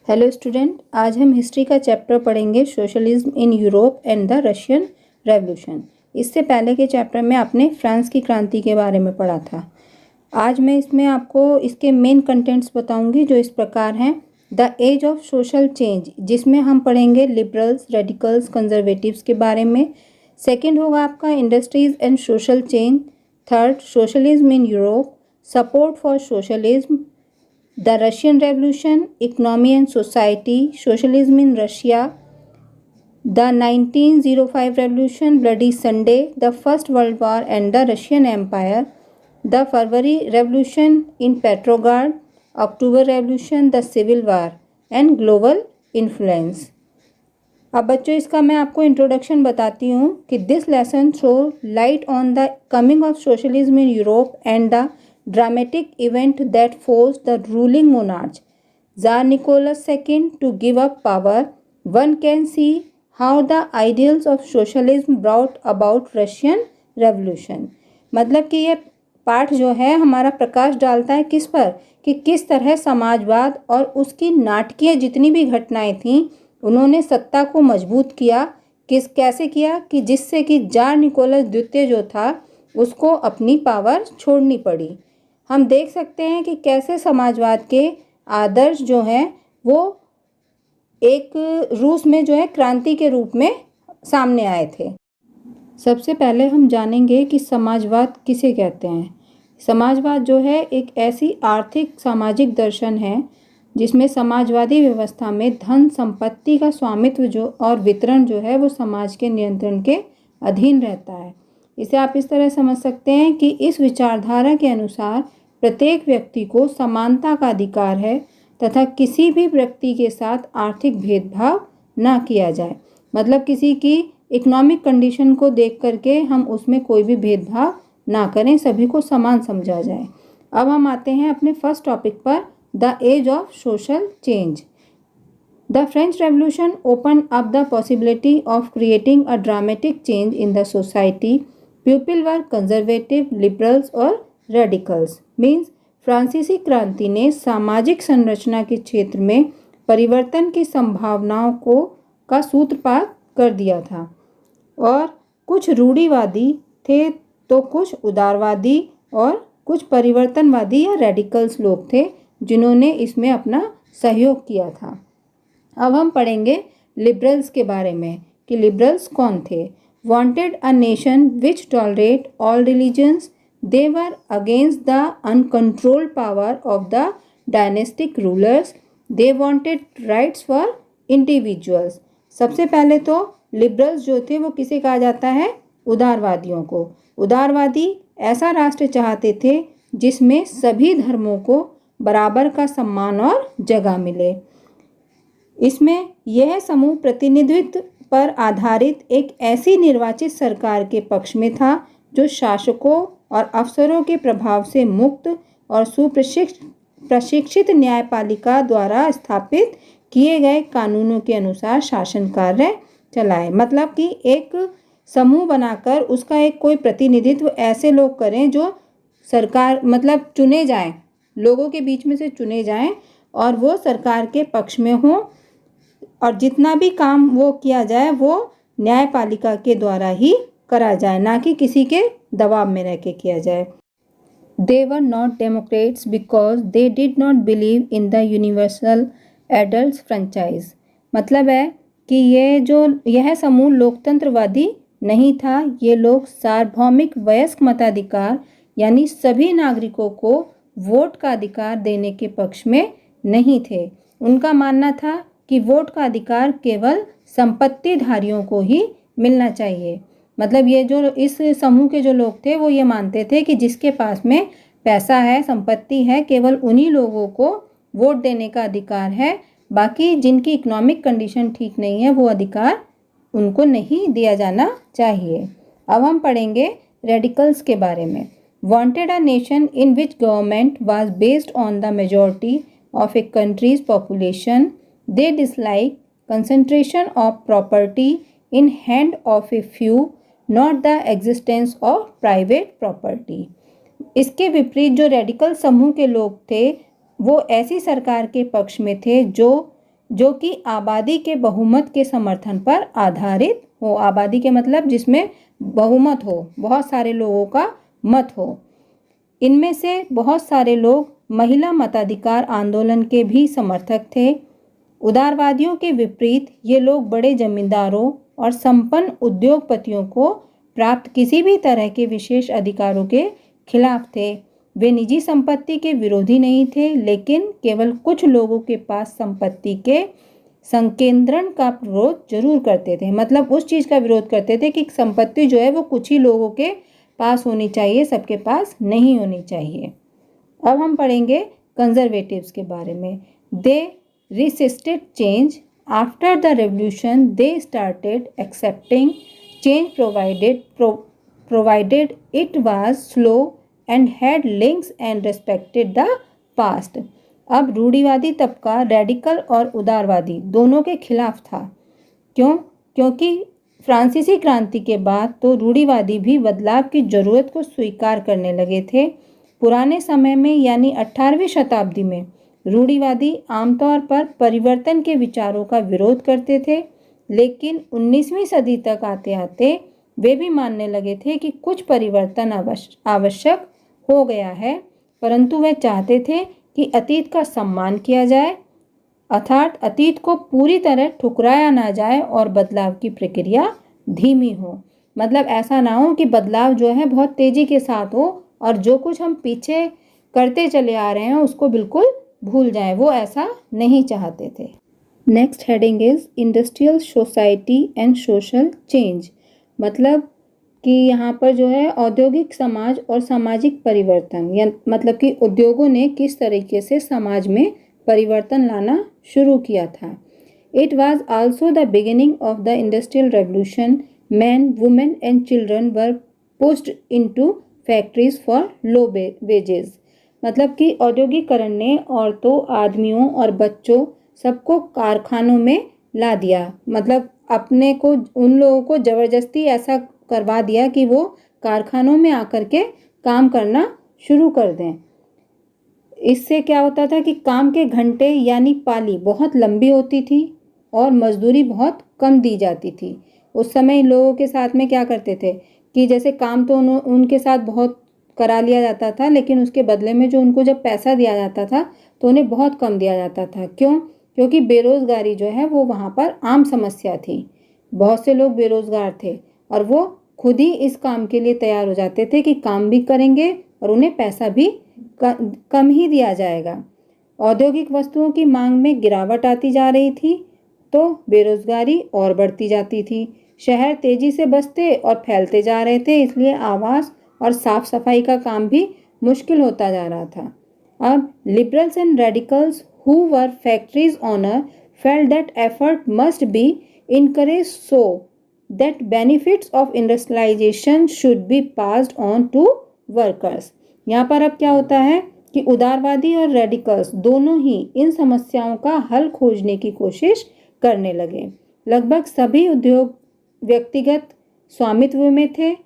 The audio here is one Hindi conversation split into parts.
हेलो स्टूडेंट, आज हम हिस्ट्री का चैप्टर पढ़ेंगे socialism in Europe and the Russian revolution. इससे पहले के चैप्टर में आपने फ्रांस की क्रांति के बारे में पढ़ा था। आज मैं इसमें आपको इसके मेन कंटेंट्स बताऊंगी जो इस प्रकार हैं। The age of social change, जिसमें हम पढ़ेंगे लिबरल्स, रेडिकल्स, कंजर्वेटिव्स के बारे में। सेकेंड होगा आपका industries and social change. Third, socialism in Europe, support for socialism, The Russian Revolution, Economy and Society, Socialism in Russia, the 1905 Revolution, Bloody Sunday, the First World War and the Russian Empire, the February Revolution in Petrograd, October Revolution, the Civil War and Global Influence। अब बच्चों इसका मैं आपको इंट्रोडक्शन बताती हूँ कि this lesson throw light on the coming of socialism in Europe and the dramatic event that forced the ruling monarch, Tsar Nicholas II, to give up power. One can see how the ideals of socialism brought about Russian Revolution। मतलब कि ये पाठ जो है हमारा प्रकाश डालता है किस पर, कि किस तरह समाजवाद और उसकी नाटकीय जितनी भी घटनाएं थीं उन्होंने सत्ता को मजबूत किया। कैसे किया कि जिससे कि जार निकोलस द्वितीय जो था उसको अपनी पावर छोड़नी पड़ी। हम देख सकते हैं कि कैसे समाजवाद के आदर्श जो हैं वो एक रूस में जो है क्रांति के रूप में सामने आए थे। सबसे पहले हम जानेंगे कि समाजवाद किसे कहते हैं। समाजवाद जो है एक ऐसी आर्थिक सामाजिक दर्शन है जिसमें समाजवादी व्यवस्था में धन संपत्ति का स्वामित्व जो और वितरण जो है वो समाज के नियंत्रण के अधीन रहता है। इसे आप इस तरह समझ सकते हैं कि इस विचारधारा के अनुसार प्रत्येक व्यक्ति को समानता का अधिकार है तथा किसी भी व्यक्ति के साथ आर्थिक भेदभाव ना किया जाए। मतलब किसी की इकोनॉमिक कंडीशन को देख करके हम उसमें कोई भी भेदभाव ना करें, सभी को समान समझा जाए। अब हम आते हैं अपने फर्स्ट टॉपिक पर, the age of social change. The French Revolution opened up the possibility of creating a dramatic change in the society. People were conservative, liberals और radicals। मीन्स फ्रांसीसी क्रांति ने सामाजिक संरचना के क्षेत्र में परिवर्तन की संभावनाओं को का सूत्रपात कर दिया था और कुछ रूढ़िवादी थे तो कुछ उदारवादी और कुछ परिवर्तनवादी या रेडिकल्स लोग थे जिन्होंने इसमें अपना सहयोग किया था। अब हम पढ़ेंगे लिबरल्स के बारे में कि लिबरल्स कौन थे। Wanted a nation which tolerate all religions, they were against the uncontrolled power of the dynastic rulers, they wanted rights for individuals. सबसे पहले तो लिबरल्स जो थे वो किसे कहा जाता है, उदारवादियों को। उदारवादी ऐसा राष्ट्र चाहते थे जिसमें सभी धर्मों को बराबर का सम्मान और जगह मिले। इसमें यह समूह प्रतिनिधित्व पर आधारित एक ऐसी निर्वाचित सरकार के पक्ष में था जो शासकों और अफसरों के प्रभाव से मुक्त और प्रशिक्षित न्यायपालिका द्वारा स्थापित किए गए कानूनों के अनुसार शासन कार्य चलाए। मतलब कि एक समूह बनाकर उसका एक कोई प्रतिनिधित्व ऐसे लोग करें जो सरकार मतलब चुने जाएं, लोगों के बीच में से चुने जाएं और वो सरकार के पक्ष में हों और जितना भी काम वो किया जाए वो न्यायपालिका के द्वारा ही करा जाए, ना कि किसी के दबाव में रह के किया जाए। They were not democrats because they did not believe in the universal adult franchise. मतलब है कि यह समूह लोकतंत्रवादी नहीं था। ये लोग सार्वभौमिक वयस्क मताधिकार यानी सभी नागरिकों को वोट का अधिकार देने के पक्ष में नहीं थे। उनका मानना था कि वोट का अधिकार केवल संपत्तिधारियों को ही मिलना चाहिए। मतलब ये जो इस समूह के जो लोग थे वो ये मानते थे कि जिसके पास में पैसा है, संपत्ति है, केवल उन्हीं लोगों को वोट देने का अधिकार है। बाकी जिनकी इकोनॉमिक कंडीशन ठीक नहीं है वो अधिकार उनको नहीं दिया जाना चाहिए। अब हम पढ़ेंगे रेडिकल्स के बारे में। Wanted a nation in which government was based on the majority of A countries population, they dislike concentration of property in hand of a few, not the existence of private property। इसके विपरीत जो रेडिकल समूह के लोग थे वो ऐसी सरकार के पक्ष में थे जो जो कि आबादी के बहुमत के समर्थन पर आधारित हो। आबादी के मतलब जिसमें बहुमत हो, बहुत सारे लोगों का मत हो। इनमें से बहुत सारे लोग महिला मताधिकार आंदोलन के भी समर्थक थे। उदारवादियों के विपरीत ये लोग बड़े जमींदारों और संपन्न उद्योगपतियों को प्राप्त किसी भी तरह के विशेष अधिकारों के खिलाफ थे। वे निजी संपत्ति के विरोधी नहीं थे, लेकिन केवल कुछ लोगों के पास संपत्ति के संकेंद्रण का विरोध जरूर करते थे। मतलब उस चीज़ का विरोध करते थे कि संपत्ति जो है वो कुछ ही लोगों के पास होनी चाहिए, सबके पास नहीं होनी चाहिए। अब हम पढ़ेंगे कंजर्वेटिव्स के बारे में। दे resisted change. After the revolution, they started accepting change provided it was slow and had links and respected the past. अब रूढ़िवादी तबका रेडिकल और उदारवादी दोनों के खिलाफ था। क्योंकि फ्रांसीसी क्रांति के बाद तो रूढ़िवादी भी बदलाव की जरूरत को स्वीकार करने लगे थे। पुराने समय में यानी 18वीं शताब्दी में रूढ़िवादी आमतौर पर परिवर्तन के विचारों का विरोध करते थे, लेकिन 19वीं सदी तक आते आते वे भी मानने लगे थे कि कुछ परिवर्तन आवश्यक हो गया है, परंतु वे चाहते थे कि अतीत का सम्मान किया जाए, अर्थात अतीत को पूरी तरह ठुकराया ना जाए और बदलाव की प्रक्रिया धीमी हो। मतलब ऐसा ना हो कि बदलाव जो है बहुत तेजी के साथ हो और जो कुछ हम पीछे करते चले आ रहे हैं उसको बिल्कुल भूल जाएं, वो ऐसा नहीं चाहते थे। Next heading is industrial society and social change. मतलब कि यहाँ पर जो है औद्योगिक समाज और सामाजिक परिवर्तन, या मतलब कि उद्योगों ने किस तरीके से समाज में परिवर्तन लाना शुरू किया था। It was also the beginning of the industrial revolution. Man, women and children were pushed into factories for low wages. मतलब कि औद्योगिकरण ने औरतों, आदमियों और बच्चों सबको कारखानों में ला दिया। मतलब अपने को उन लोगों को ज़बरदस्ती ऐसा करवा दिया कि वो कारखानों में आकर के काम करना शुरू कर दें। इससे क्या होता था कि काम के घंटे यानी पाली बहुत लंबी होती थी और मजदूरी बहुत कम दी जाती थी। उस समय लोगों के साथ में क्या करते थे कि जैसे काम तो उनके साथ बहुत करा लिया जाता था, लेकिन उसके बदले में जो उनको जब पैसा दिया जाता था तो उन्हें बहुत कम दिया जाता था। क्यों? क्योंकि बेरोज़गारी जो है वो वहाँ पर आम समस्या थी। बहुत से लोग बेरोज़गार थे और वो खुद ही इस काम के लिए तैयार हो जाते थे कि काम भी करेंगे और उन्हें पैसा भी कम ही दिया जाएगा। औद्योगिक वस्तुओं की मांग में गिरावट आती जा रही थी तो बेरोज़गारी और बढ़ती जाती थी। शहर तेज़ी से बसते और फैलते जा रहे थे, इसलिए आवास और साफ सफाई का काम भी मुश्किल होता जा रहा था। अब liberals and radicals who were factories owner felt that effort must be encourage so that benefits of industrialisation should be passed on to workers. यहाँ पर अब क्या होता है कि उदारवादी और रेडिकल्स दोनों ही इन समस्याओं का हल खोजने की कोशिश करने लगे। लगभग सभी उद्योग व्यक्तिगत स्वामित्व में थे।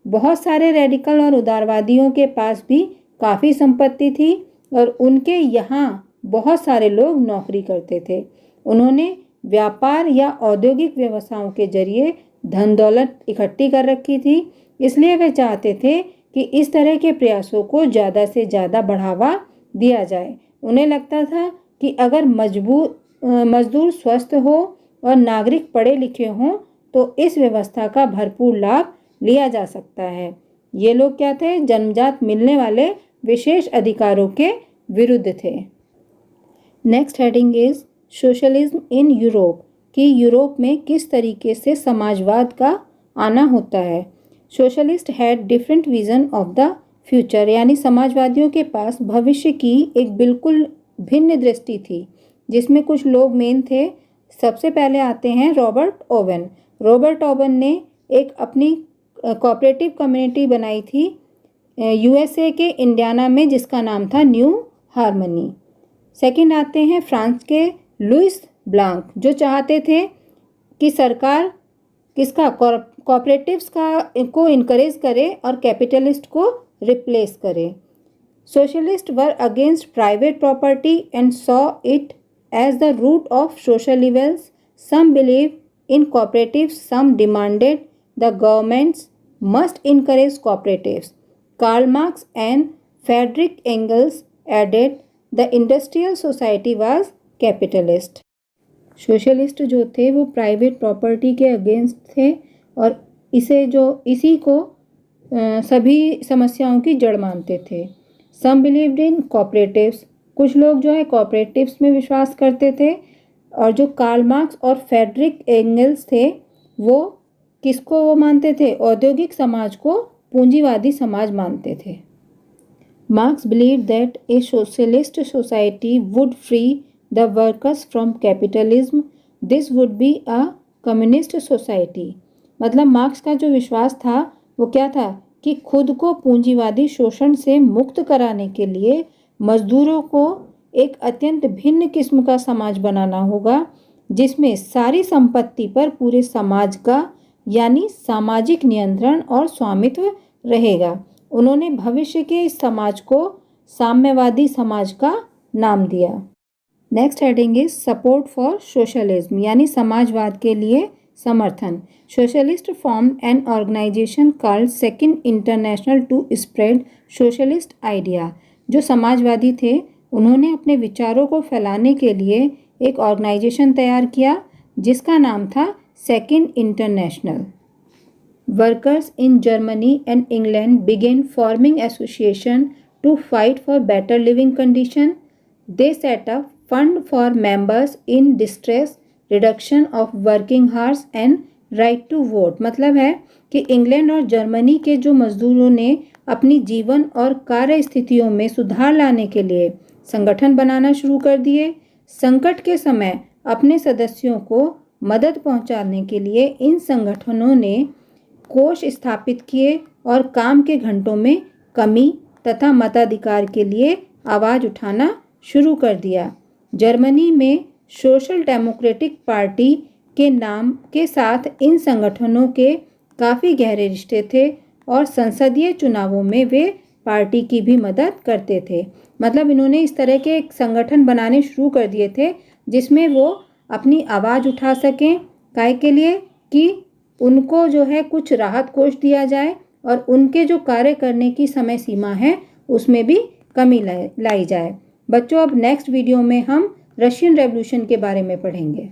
बहुत सारे रेडिकल और उदारवादियों के पास भी काफ़ी संपत्ति थी और उनके यहाँ बहुत सारे लोग नौकरी करते थे। उन्होंने व्यापार या औद्योगिक व्यवसायों के जरिए धन दौलत इकट्ठी कर रखी थी, इसलिए वे चाहते थे कि इस तरह के प्रयासों को ज़्यादा से ज़्यादा बढ़ावा दिया जाए। उन्हें लगता था कि अगर मजदूर स्वस्थ हो और नागरिक पढ़े लिखे हों तो इस व्यवस्था का भरपूर लाभ लिया जा सकता है। ये लोग क्या थे? जन्मजात मिलने वाले विशेष अधिकारों के विरुद्ध थे। Next heading is socialism in Europe, कि यूरोप में किस तरीके से समाजवाद का आना होता है। Socialist had different vision of the future, यानी समाजवादियों के पास भविष्य की एक बिल्कुल भिन्न दृष्टि थी, जिसमें कुछ लोग मेन थे। सबसे पहले आते हैं रॉबर्ट ओवन। रॉबर्ट ओवन ने एक अपनी कोऑपरेटिव कम्युनिटी बनाई थी यूएसए के इंडियाना में, जिसका नाम था न्यू हार्मनी। सेकंड आते हैं फ्रांस के लुइस ब्लांक, जो चाहते थे कि सरकार किसका कोऑपरेटिव्स को इनकरेज करे और कैपिटलिस्ट को रिप्लेस करे। Socialist were against private property and saw it as the root of social evils. Some believe in cooperatives, some demanded the governments must encourage cooperatives. Karl Marx and Friedrich Engels added the industrial society was capitalist. Socialist जो थे वो प्राइवेट प्रॉपर्टी के अगेंस्ट थे और इसी को सभी समस्याओं की जड़ मानते थे। सम बिलीव्ड इन कोऑपरेटिव्स, कुछ लोग जो है कोऑपरेटिव्स में विश्वास करते थे। और जो कार्ल मार्क्स और फ्रेडरिक एंगल्स थे वो किसको वो मानते थे? औद्योगिक समाज को पूंजीवादी समाज मानते थे। Marks believe that A socialist society wood free the workers from capitalism, this would be a communist society. मतलब मार्क्स का जो विश्वास था वो क्या था कि खुद को पूंजीवादी शोषण से मुक्त कराने के लिए मजदूरों को एक अत्यंत भिन्न किस्म का समाज बनाना होगा जिसमें सारी संपत्ति पर पूरे समाज का यानी सामाजिक नियंत्रण और स्वामित्व रहेगा। उन्होंने भविष्य के इस समाज को साम्यवादी समाज का नाम दिया। Next heading is support for socialism यानी समाजवाद के लिए समर्थन। Socialist form an organisation called second international to spread socialist idea. जो समाजवादी थे उन्होंने अपने विचारों को फैलाने के लिए एक ऑर्गेनाइजेशन तैयार किया जिसका नाम था second international. Workers in Germany and England began forming association to fight for better living condition. They set up fund for members in distress, reduction of working hours and right to vote. मतलब है कि इंग्लैंड और जर्मनी के जो मजदूरों ने अपनी जीवन और कार्य स्थितियों में सुधार लाने के लिए संगठन बनाना शुरू कर दिए। संकट के समय अपने सदस्यों को मदद पहुंचाने के लिए इन संगठनों ने कोष स्थापित किए और काम के घंटों में कमी तथा मताधिकार के लिए आवाज़ उठाना शुरू कर दिया। जर्मनी में सोशल डेमोक्रेटिक पार्टी के नाम के साथ इन संगठनों के काफ़ी गहरे रिश्ते थे और संसदीय चुनावों में वे पार्टी की भी मदद करते थे। मतलब इन्होंने इस तरह के एक संगठन बनाने शुरू कर दिए थे जिसमें वो अपनी आवाज़ उठा सकें, काय के लिए कि उनको जो है कुछ राहत कोष दिया जाए और उनके जो कार्य करने की समय सीमा है उसमें भी कमी लाई जाए। बच्चों अब नेक्स्ट वीडियो में हम रशियन रेवोल्यूशन के बारे में पढ़ेंगे।